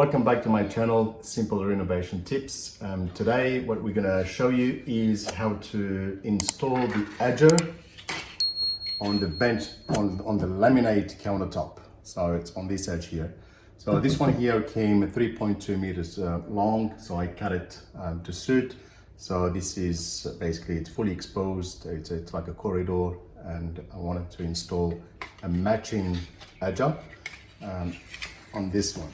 Welcome back to my channel, Simple Renovation Tips. Today what we're gonna show you is how to install the edger on the bench, on the laminate countertop. So it's on this edge here. So this one here came 3.2 meters long, so I cut it to suit. So this is basically, it's fully exposed, it's like a corridor, and I wanted to install a matching edger on this one.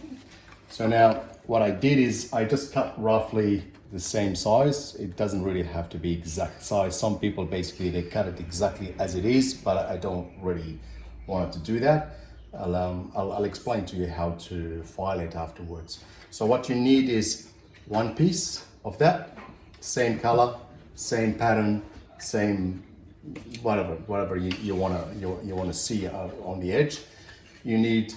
So now what I did is I just cut roughly the same size. It doesn't really have to be exact size. Some people basically, they cut it exactly as it is, but I don't really want to do that. I'll explain to you how to file it afterwards. So what you need is one piece of that, same color, same pattern, same whatever you wanna see on the edge. You need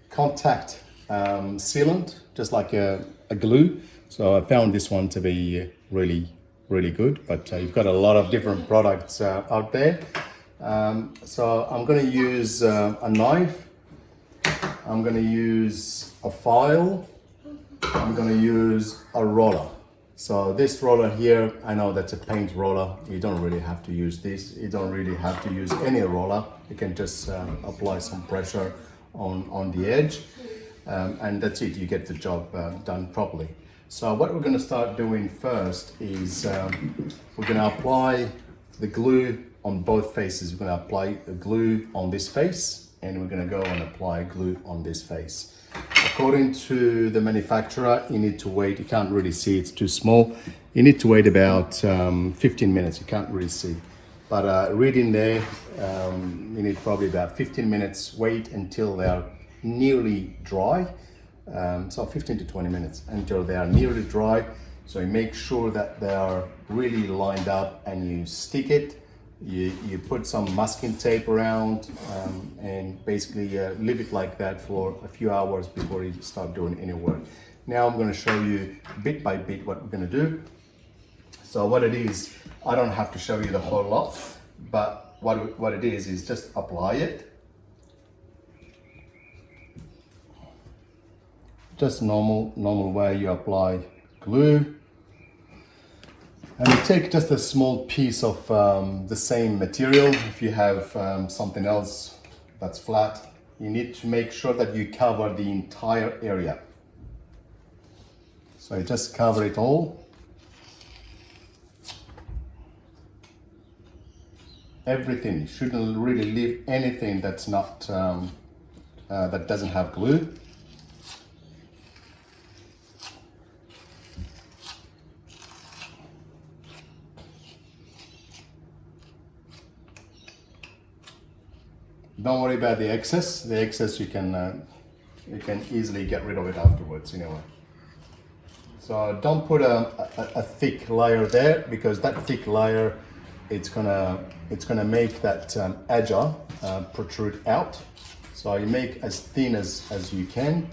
contact sealant, just like a glue. So I found this one to be really good, but you've got a lot of different products out there. So I'm going to use a knife, I'm going to use a file, I'm going to use a roller. So this roller here, I know that's a paint roller. You don't really have to use this. You don't really have to use any roller. You can just apply some pressure on the edge. And that's it, you get the job done properly. So what we're going to start doing first is we're going to apply the glue on both faces. We're going to apply the glue on this face, and we're going to go and apply glue on this face. According to the manufacturer, you need to wait, you can't really see, it's too small. You need to wait about 15 minutes, you can't really see. But reading there, you need probably about 15 minutes, wait until they're nearly dry. So 15 to 20 minutes until they are nearly dry. So you make sure that they are really lined up, and you stick it. You put some masking tape around and basically leave it like that for a few hours before you start doing any work. Now I'm going to show you bit by bit what we're going to do. So what it is, I don't have to show you the whole lot, but what it is just apply it. Just normal way you apply glue, and you take just a small piece of the same material. If you have something else that's flat, you need to make sure that you cover the entire area. So you just cover it all. Everything, you shouldn't really leave anything that's not that doesn't have glue. Don't worry about the excess. The excess you can easily get rid of it afterwards anyway. So don't put a thick layer there, because that thick layer, it's gonna make that edger protrude out. So you make as thin as you can,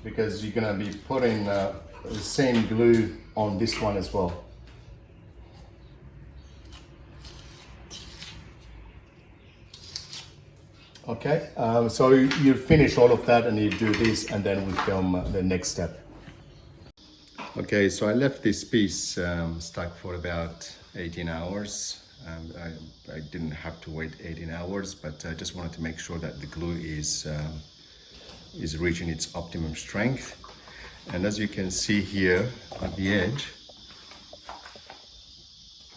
because you're gonna be putting the same glue on this one as well. Okay, so you finish all of that and you do this, and then we film the next step. Okay, so I left this piece stuck for about 18 hours. I didn't have to wait 18 hours, but I just wanted to make sure that the glue is reaching its optimum strength. And as you can see here at the edge,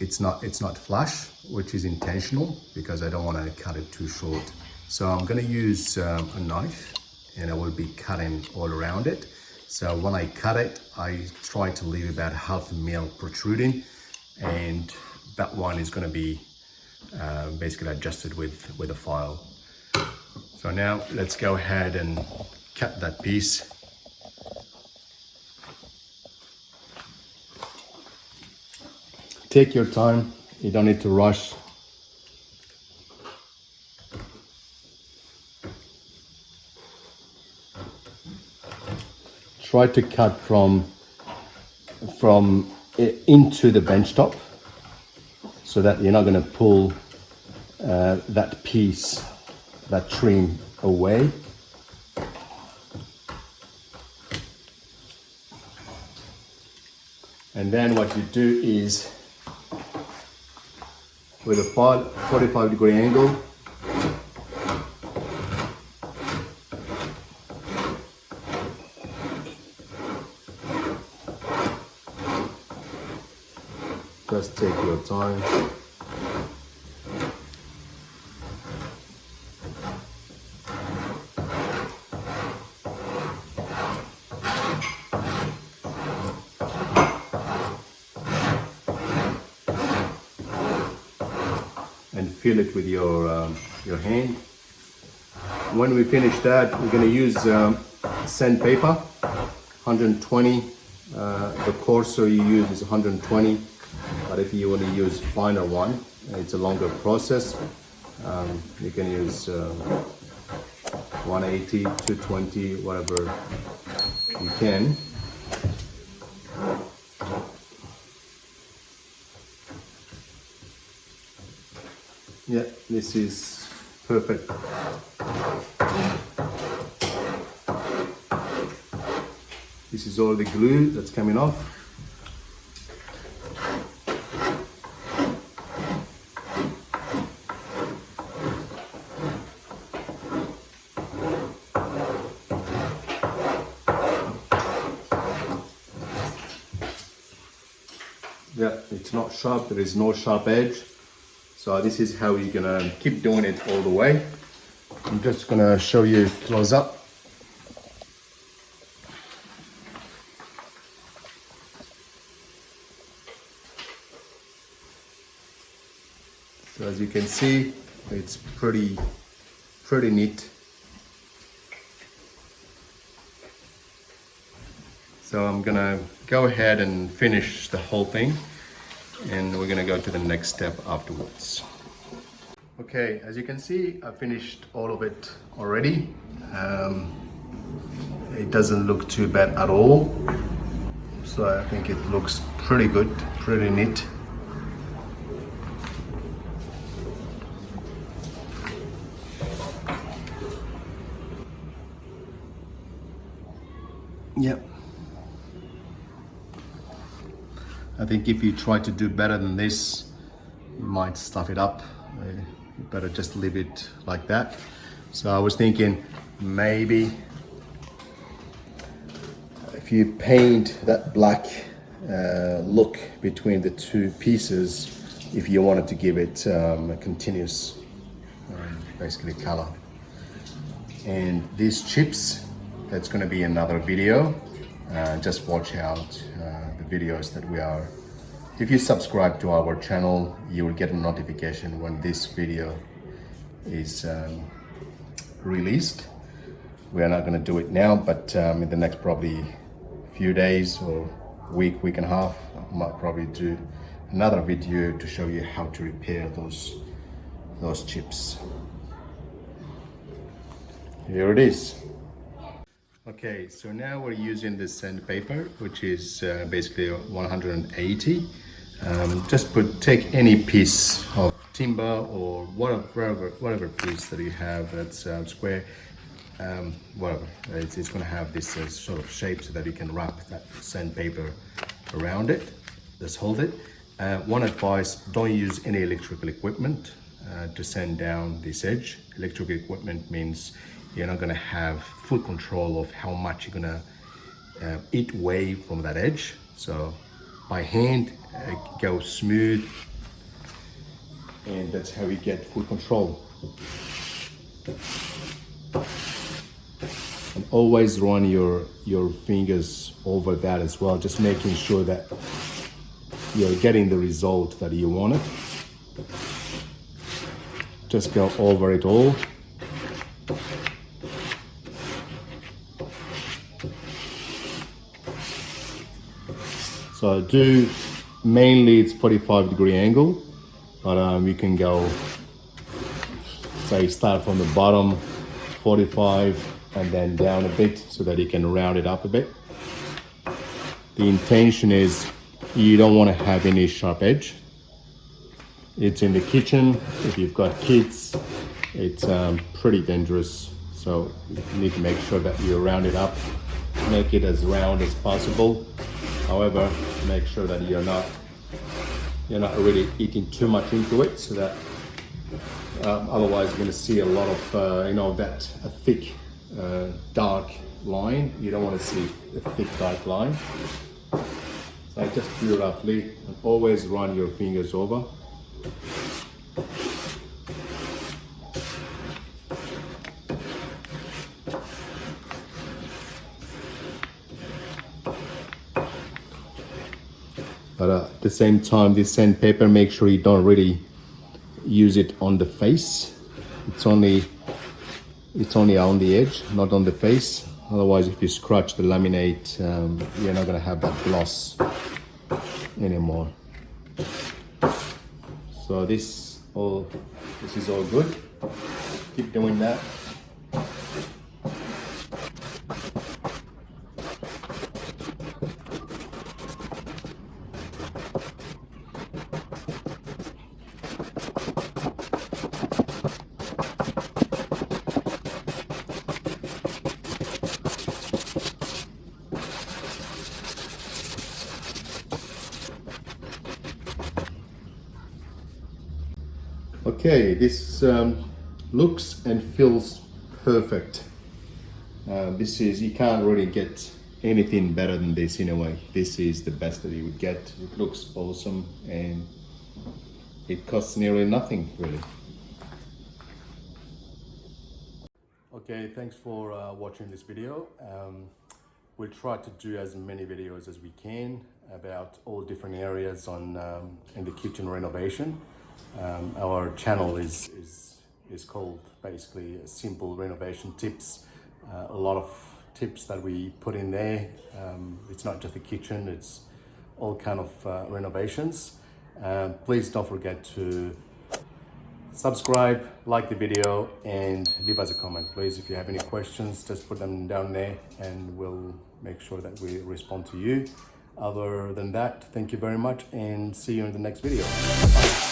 it's not flush, which is intentional because I don't want to cut it too short. So I'm going to use a knife, and I will be cutting all around it. So when I cut it, I try to leave about half a mil protruding, and that one is going to be basically adjusted with a file. So now let's go ahead and cut that piece. Take your time, you don't need to rush. Try to cut from into the benchtop, so that you're not going to pull that piece, that trim away. And then what you do is, with a 45-degree angle, just take your time. And fill it with your hand. When we finish that, we're going to use sandpaper, 120. The coarser you use is 120, but if you want to use finer one, it's a longer process. You can use 180, 220, whatever you can. Yeah, this is perfect. This is all the glue that's coming off. Yeah, it's not sharp, there is no sharp edge. So this is how you're gonna keep doing it all the way. I'm just gonna show you close up. So as you can see, it's pretty neat. So I'm gonna go ahead and finish the whole thing, and we're gonna go to the next step afterwards. Okay, as you can see, I finished all of it already. It doesn't look too bad at all. So I think it looks pretty good, pretty neat. Yep. I think if you try to do better than this, you might stuff it up. You better just leave it like that. So I was thinking maybe if you paint that black look between the two pieces, if you wanted to give it a continuous basically color. And these chips, that's going to be another video. Just watch out the videos that we are. If you subscribe to our channel, you will get a notification when this video is released. We are not going to do it now, but in the next probably few days or week and a half, I might probably do another video to show you how to repair those chips. Here it is. Okay, so now we're using this sandpaper, which is basically 180. Just take any piece of timber or whatever piece that you have that's square, whatever. It's going to have this sort of shape so that you can wrap that sandpaper around it. Just hold it. One advice: don't use any electrical equipment to sand down this edge. Electrical equipment means you're not going to have full control of how much you're going to eat away from that edge. So by hand, go smooth, and that's how you get full control. And always run your fingers over that as well, just making sure that you're getting the result that you wanted. Just go over it all. So do mainly it's 45-degree angle, but you can go, say, start from the bottom 45 and then down a bit so that you can round it up a bit. The intention is you don't want to have any sharp edge. It's in the kitchen. If you've got kids, it's pretty dangerous. So you need to make sure that you round it up, make it as round as possible. However, make sure that you're not really eating too much into it, so that otherwise you're going to see a lot of a thick dark line. You don't want to see a thick dark line. So I just do roughly, and always run your fingers over. But at the same time, this sandpaper, make sure you don't really use it on the face. It's only on the edge, not on the face. Otherwise, if you scratch the laminate, you're not gonna have that gloss anymore. So this is all good. Keep doing that. Okay, this looks and feels perfect. You can't really get anything better than this in a way. This is the best that you would get. It looks awesome and it costs nearly nothing really. Okay, thanks for watching this video. We'll try to do as many videos as we can about all different areas in the kitchen renovation. Our channel is called basically Simple Renovation Tips. A lot of tips that we put in there. It's not just the kitchen, it's all kind of renovations. Please don't forget to subscribe, like the video, and leave us a comment. Please, if you have any questions, just put them down there and we'll make sure that we respond to you. Other than that, thank you very much and see you in the next video. Bye.